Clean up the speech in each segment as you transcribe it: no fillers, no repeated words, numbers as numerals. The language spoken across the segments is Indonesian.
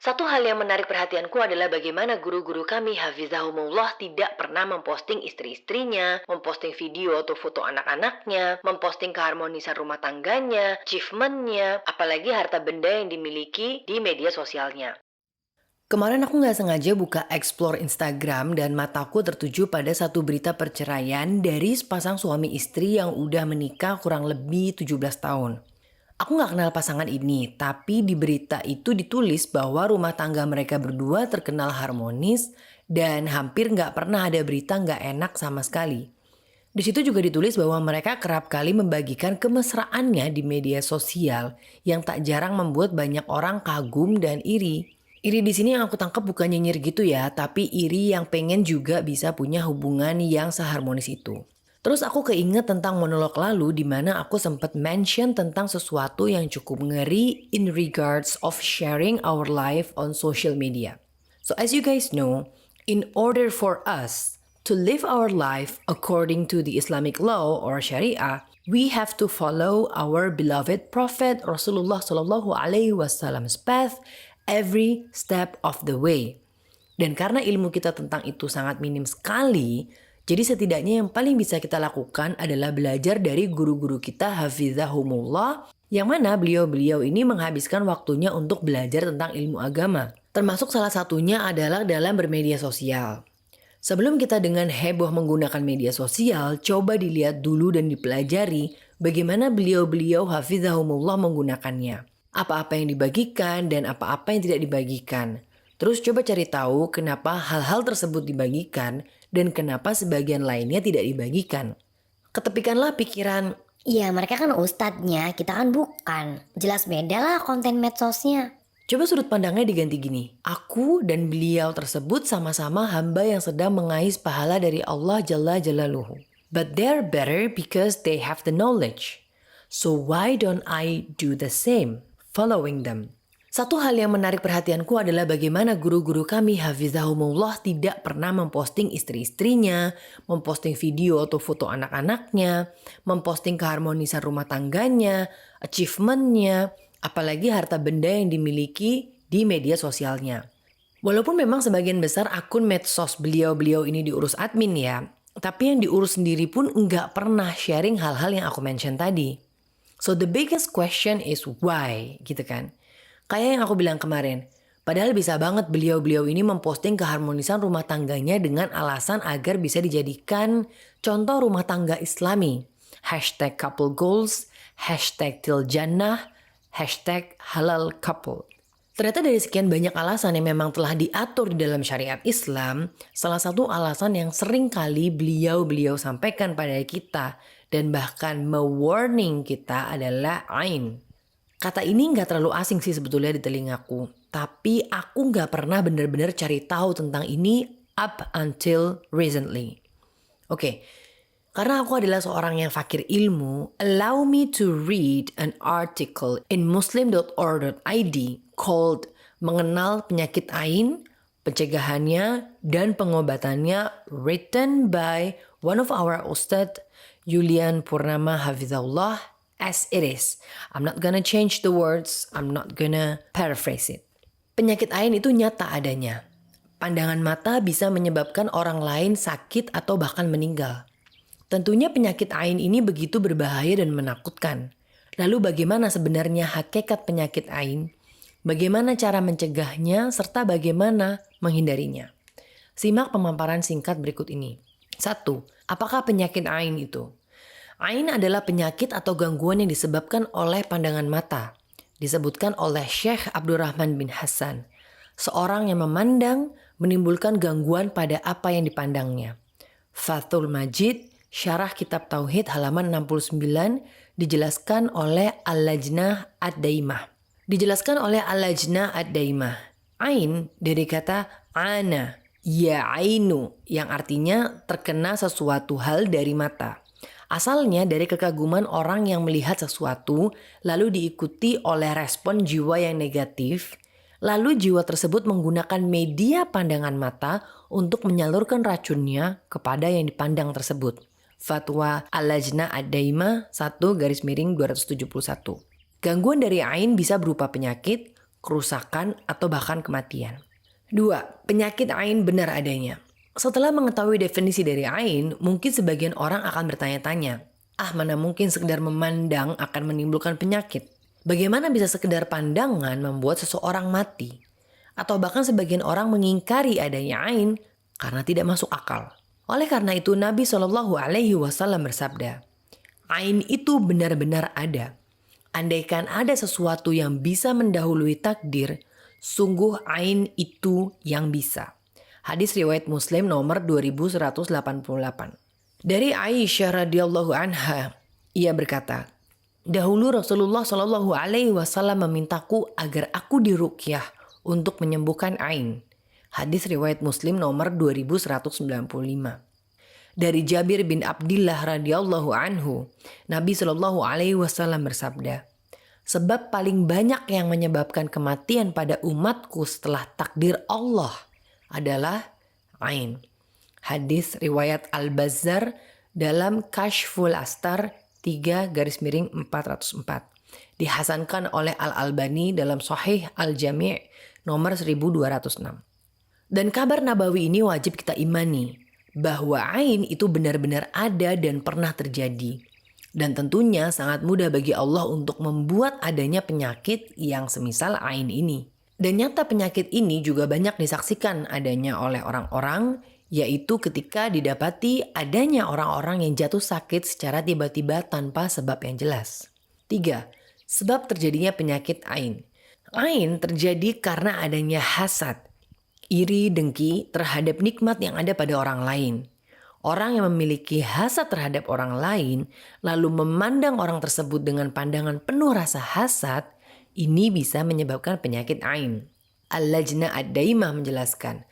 Satu hal yang menarik perhatianku adalah bagaimana guru-guru kami hafizahumullah tidak pernah memposting istri-istrinya, memposting video atau foto anak-anaknya, memposting keharmonisan rumah tangganya, achievement-nya, apalagi harta benda yang dimiliki di media sosialnya. Kemarin aku nggak sengaja buka explore Instagram dan mataku tertuju pada satu berita perceraian dari sepasang suami istri yang udah menikah kurang lebih 17 tahun. Aku nggak kenal pasangan ini, tapi di berita itu ditulis bahwa rumah tangga mereka berdua terkenal harmonis dan hampir nggak pernah ada berita nggak enak sama sekali. Di situ juga ditulis bahwa mereka kerap kali membagikan kemesraannya di media sosial yang tak jarang membuat banyak orang kagum dan iri. Iri di sini yang aku tangkap bukan nyinyir gitu ya, tapi iri yang pengen juga bisa punya hubungan yang seharmonis itu. Terus aku keinget tentang monolog lalu di mana aku sempat mention tentang sesuatu yang cukup ngeri in regards of sharing our life on social media. So as you guys know, in order for us to live our life according to the Islamic law or Sharia, we have to follow our beloved Prophet Rasulullah Shallallahu Alaihi Wasallam's path every step of the way. Dan karena ilmu kita tentang itu sangat minim sekali, jadi setidaknya yang paling bisa kita lakukan adalah belajar dari guru-guru kita hafizahumullah, yang mana beliau-beliau ini menghabiskan waktunya untuk belajar tentang ilmu agama. Termasuk salah satunya adalah dalam bermedia sosial. Sebelum kita dengan heboh menggunakan media sosial, coba dilihat dulu dan dipelajari bagaimana beliau-beliau hafizahumullah menggunakannya. Apa-apa yang dibagikan dan apa-apa yang tidak dibagikan. Terus coba cari tahu kenapa hal-hal tersebut dibagikan dan kenapa sebagian lainnya tidak dibagikan. Ketepikanlah pikiran, Iya, mereka kan ustadznya, kita kan bukan. Jelas beda lah konten medsosnya. coba sudut pandangnya diganti gini. Aku dan beliau tersebut sama-sama hamba yang sedang mengais pahala dari Allah Jalla Jalaluhu. But they're better because they have the knowledge. So why don't I do the same, following them? Satu hal yang menarik perhatianku adalah bagaimana guru-guru kami hafizahumullah tidak pernah memposting istri-istrinya, memposting video atau foto anak-anaknya, memposting keharmonisan rumah tangganya, achievement-nya, apalagi harta benda yang dimiliki di media sosialnya. Walaupun memang sebagian besar akun medsos beliau-beliau ini diurus admin ya, tapi yang diurus sendiri pun nggak pernah sharing hal-hal yang aku mention tadi. So the biggest question is why, gitu kan. Kayak yang aku bilang kemarin, padahal bisa banget beliau-beliau ini memposting keharmonisan rumah tangganya dengan alasan agar bisa dijadikan contoh rumah tangga Islami. Hashtag couple goals, hashtag til jannah, hashtag halal couple. Ternyata dari sekian banyak alasan yang memang telah diatur di dalam syariat Islam, salah satu alasan yang sering kali beliau-beliau sampaikan pada kita dan bahkan me-warning kita adalah ain. Kata ini nggak terlalu asing sih sebetulnya di telingaku, tapi aku nggak pernah benar-benar cari tahu tentang ini up until recently. Oke, karena aku adalah seorang yang fakir ilmu, allow me to read an article in muslim.or.id called Mengenal Penyakit Ain, Pencegahannya dan Pengobatannya, written by one of our Ustadz, Yulian Purnama Hafizahullah, as it is. I'm not gonna change the words, I'm not gonna paraphrase it. Penyakit ain itu nyata adanya. Pandangan mata bisa menyebabkan orang lain sakit atau bahkan meninggal. Tentunya penyakit ain ini begitu berbahaya dan menakutkan. Lalu bagaimana sebenarnya hakikat penyakit ain? Bagaimana cara mencegahnya serta bagaimana menghindarinya? Simak pemaparan singkat berikut ini. 1. Apakah penyakit ain itu? Ain adalah penyakit atau gangguan yang disebabkan oleh pandangan mata. Disebutkan oleh Syekh Abdurrahman bin Hasan. Seorang yang memandang menimbulkan gangguan pada apa yang dipandangnya. Fathul Majid, Syarah Kitab Tauhid halaman 69, dijelaskan oleh Al-Lajnah Ad-Daimah. Dijelaskan oleh Al-Lajnah Ad-Daimah. Ain dari kata ana, ya ainu, yang artinya terkena sesuatu hal dari mata. Asalnya dari kekaguman orang yang melihat sesuatu, lalu diikuti oleh respon jiwa yang negatif, lalu jiwa tersebut menggunakan media pandangan mata untuk menyalurkan racunnya kepada yang dipandang tersebut. Fatwa Al-Lajnah Ad-Daimah 1/271. Gangguan dari ain bisa berupa penyakit, kerusakan, atau bahkan kematian. 2. Penyakit ain benar adanya. Setelah mengetahui definisi dari ain, mungkin sebagian orang akan bertanya-tanya, mana mungkin sekedar memandang akan menimbulkan penyakit? Bagaimana bisa sekedar pandangan membuat seseorang mati? Atau bahkan sebagian orang mengingkari adanya ain karena tidak masuk akal. Oleh karena itu Nabi SAW bersabda, ain itu benar-benar ada. Andaikan ada sesuatu yang bisa mendahului takdir, sungguh ain itu yang bisa. Hadis riwayat Muslim nomor 2188. Dari Aisyah radhiyallahu anha, ia berkata, dahulu Rasulullah SAW memintaku agar aku diruqyah untuk menyembuhkan ain. Hadis riwayat Muslim nomor 2195. Dari Jabir bin Abdillah radhiyallahu anhu, Nabi SAW bersabda, sebab paling banyak yang menyebabkan kematian pada umatku setelah takdir Allah adalah ain. Hadis riwayat Al-Bazzar dalam Kashful Astar 3-404. Dihasankan oleh Al-Albani dalam Sahih Al-Jami' nomor 1206. Dan kabar nabawi ini wajib kita imani, bahwa ain itu benar-benar ada dan pernah terjadi. Dan tentunya sangat mudah bagi Allah untuk membuat adanya penyakit yang semisal ain ini. Dan nyata penyakit ini juga banyak disaksikan adanya oleh orang-orang, yaitu ketika didapati adanya orang-orang yang jatuh sakit secara tiba-tiba tanpa sebab yang jelas. 3. Sebab terjadinya penyakit ain. Ain terjadi karena adanya hasad, iri, dengki terhadap nikmat yang ada pada orang lain. Orang yang memiliki hasad terhadap orang lain lalu memandang orang tersebut dengan pandangan penuh rasa hasad, ini bisa menyebabkan penyakit ain. Al-Lajnah Ad-Daimah menjelaskan,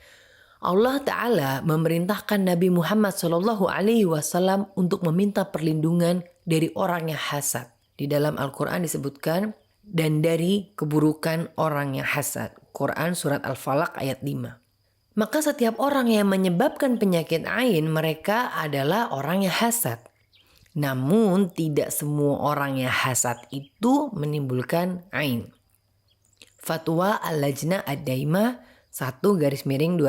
Allah Ta'ala memerintahkan Nabi Muhammad SAW untuk meminta perlindungan dari orang yang hasad. Di dalam Al-Quran disebutkan, dan dari keburukan orang yang hasad. Quran surat Al-Falaq ayat 5. Maka setiap orang yang menyebabkan penyakit ain, mereka adalah orang yang hasad. Namun tidak semua orang yang hasad itu menimbulkan ain. Fatwa Al-Lajnah Ad-Daimah 1-271.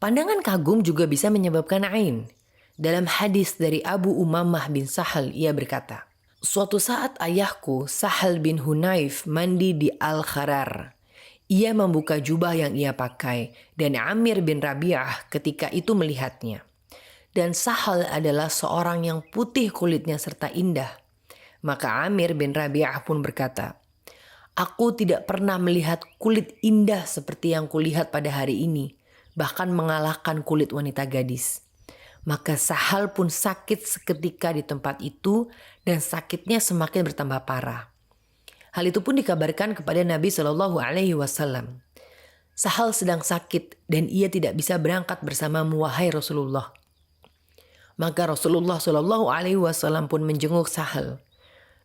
Pandangan kagum juga bisa menyebabkan ain. Dalam hadis dari Abu Umamah bin Sahal, ia berkata, suatu saat ayahku Sahal bin Hunayf mandi di Al-Kharar. Ia membuka jubah yang ia pakai dan Amir bin Rabi'ah ketika itu melihatnya. Dan Sahal adalah seorang yang putih kulitnya serta indah. Maka Amir bin Rabi'ah pun berkata, aku tidak pernah melihat kulit indah seperti yang kulihat pada hari ini, bahkan mengalahkan kulit wanita gadis. Maka Sahal pun sakit seketika di tempat itu dan sakitnya semakin bertambah parah. Hal itu pun dikabarkan kepada Nabi SAW. Sahal sedang sakit dan ia tidak bisa berangkat bersamamu wahai Rasulullah. Maka Rasulullah SAW pun menjenguk Sahal.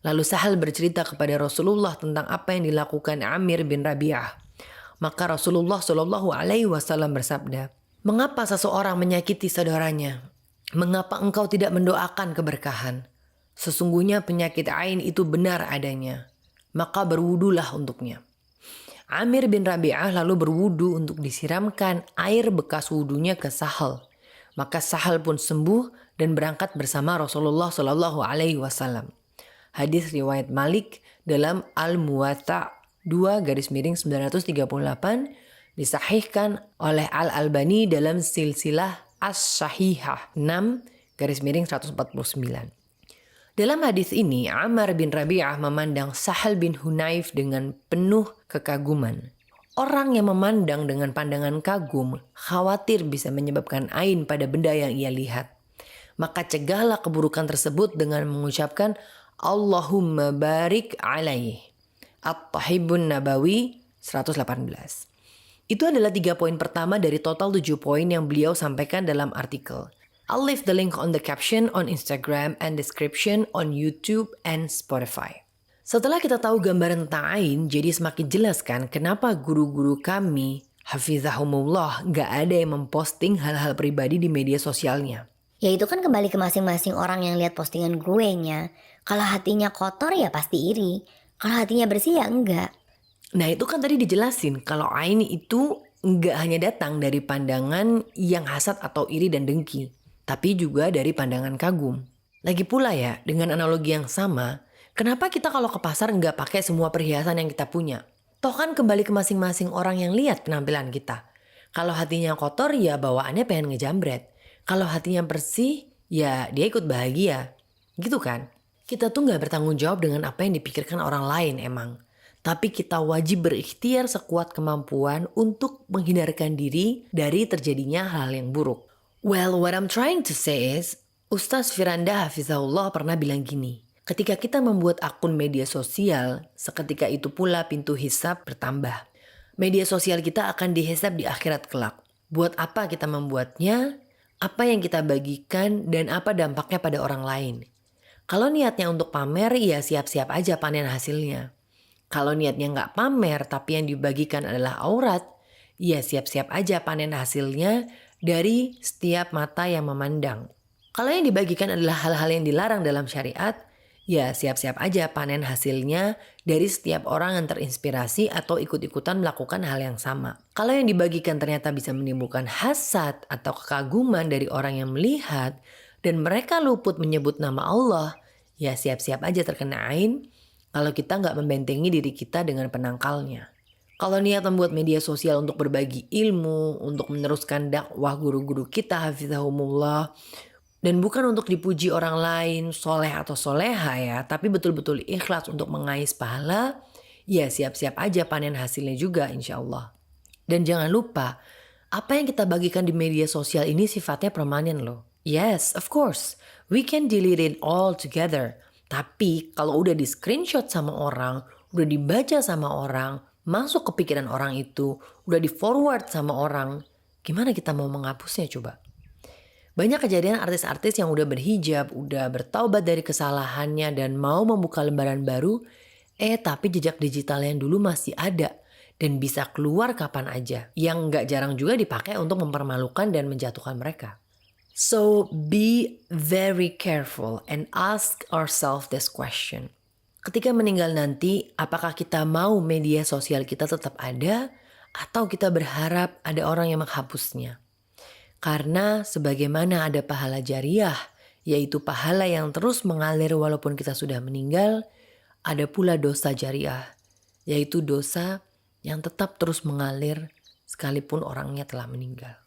Lalu Sahal bercerita kepada Rasulullah tentang apa yang dilakukan Amir bin Rabi'ah. Maka Rasulullah SAW bersabda, mengapa seseorang menyakiti saudaranya? Mengapa engkau tidak mendoakan keberkahan? Sesungguhnya penyakit ain itu benar adanya. Maka berwudulah untuknya. Amir bin Rabi'ah lalu berwudu untuk disiramkan air bekas wudunya ke Sahal. Maka Sahal pun sembuh dan berangkat bersama Rasulullah SAW. Hadis riwayat Malik dalam Al-Muwatta 2-938 disahihkan oleh Al-Albani dalam silsilah As-Sahihah 6-149. Dalam hadis ini, Amr bin Rabi'ah memandang Sahal bin Hunayf dengan penuh kekaguman. Orang yang memandang dengan pandangan kagum khawatir bisa menyebabkan ain pada benda yang ia lihat. Maka cegahlah keburukan tersebut dengan mengucapkan Allahumma barik alaih. At-Tahibun Nabawi 118. Itu adalah 3 poin pertama dari total 7 poin yang beliau sampaikan dalam artikel. I'll leave the link on the caption on Instagram and description on YouTube and Spotify. Setelah kita tahu gambaran tentang ain, jadi semakin jelas kan kenapa guru-guru kami, hafizahumullah, gak ada yang memposting hal-hal pribadi di media sosialnya. Ya itu kan kembali ke masing-masing orang yang lihat postingan gue nya. Kalau hatinya kotor ya pasti iri. Kalau hatinya bersih ya enggak. Nah itu kan tadi dijelasin kalau ain itu nggak hanya datang dari pandangan yang hasad atau iri dan dengki, tapi juga dari pandangan kagum. Lagi pula ya, dengan analogi yang sama, kenapa kita kalau ke pasar nggak pakai semua perhiasan yang kita punya? Toh kan kembali ke masing-masing orang yang lihat penampilan kita. Kalau hatinya kotor ya bawaannya pengen ngejambret. Kalau hatinya bersih ya dia ikut bahagia. Gitu kan? Kita tuh nggak bertanggung jawab dengan apa yang dipikirkan orang lain emang. Tapi kita wajib berikhtiar sekuat kemampuan untuk menghindarkan diri dari terjadinya hal yang buruk. Well, what I'm trying to say is, Ustaz Firanda Hafizahullah pernah bilang gini, ketika kita membuat akun media sosial, seketika itu pula pintu hisab bertambah. Media sosial kita akan dihisab di akhirat kelak. Buat apa kita membuatnya, apa yang kita bagikan, dan apa dampaknya pada orang lain. Kalau niatnya untuk pamer, ya siap-siap aja panen hasilnya. Kalau niatnya nggak pamer tapi yang dibagikan adalah aurat, ya siap-siap aja panen hasilnya dari setiap mata yang memandang. Kalau yang dibagikan adalah hal-hal yang dilarang dalam syariat, ya siap-siap aja panen hasilnya dari setiap orang yang terinspirasi atau ikut-ikutan melakukan hal yang sama. Kalau yang dibagikan ternyata bisa menimbulkan hasad atau kekaguman dari orang yang melihat dan mereka luput menyebut nama Allah, ya siap-siap aja terkena ain kalau kita nggak membentengi diri kita dengan penangkalnya. Kalau niat membuat media sosial untuk berbagi ilmu, untuk meneruskan dakwah guru-guru kita hafizahumullah, dan bukan untuk dipuji orang lain, soleh atau soleha ya, tapi betul-betul ikhlas untuk mengais pahala, ya siap-siap aja panen hasilnya juga insya Allah. Dan jangan lupa, apa yang kita bagikan di media sosial ini sifatnya permanen loh. Yes, of course, we can delete it all together. Tapi kalau udah di screenshot sama orang, udah dibaca sama orang, masuk ke pikiran orang itu, udah di forward sama orang, gimana kita mau menghapusnya coba? Banyak kejadian artis-artis yang udah berhijab, udah bertaubat dari kesalahannya dan mau membuka lembaran baru, tapi jejak digital yang dulu masih ada dan bisa keluar kapan aja. Yang nggak jarang juga dipakai untuk mempermalukan dan menjatuhkan mereka. So be very careful and ask ourselves this question. Ketika meninggal nanti, apakah kita mau media sosial kita tetap ada atau kita berharap ada orang yang menghapusnya? Karena sebagaimana ada pahala jariah, yaitu pahala yang terus mengalir walaupun kita sudah meninggal, ada pula dosa jariah, yaitu dosa yang tetap terus mengalir sekalipun orangnya telah meninggal.